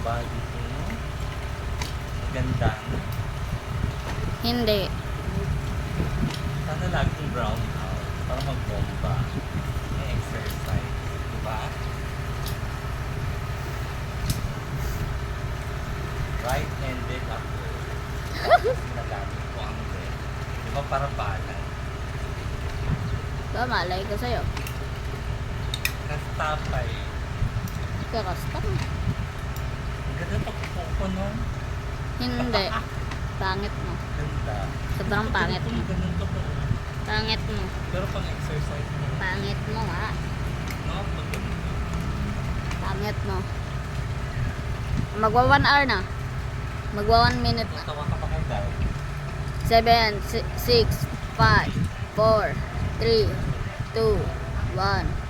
body ko. Maganda. Hindi. Sana laging brown out para magbomba. May exercise. Diba? Right-handed ako. Tapos ginagamit ko ang left. Diba para balance? Ba, malay ko sa'yo. Kastapay. Kakasta mo. Ang ganda pagkuko ko nun. Hindi. Pangit mo. Ganda. Sobrang pangit mo. Ganun to. Pangit mo. Pero pang exercise mo. Pangit mo nga. No? Pag ganito. Pangit mo. Magwa 1 hour na. Magwa 1 minute na. Tawa ka pa kay Dad. 7, 6, 5, 4, 3, 2, 1.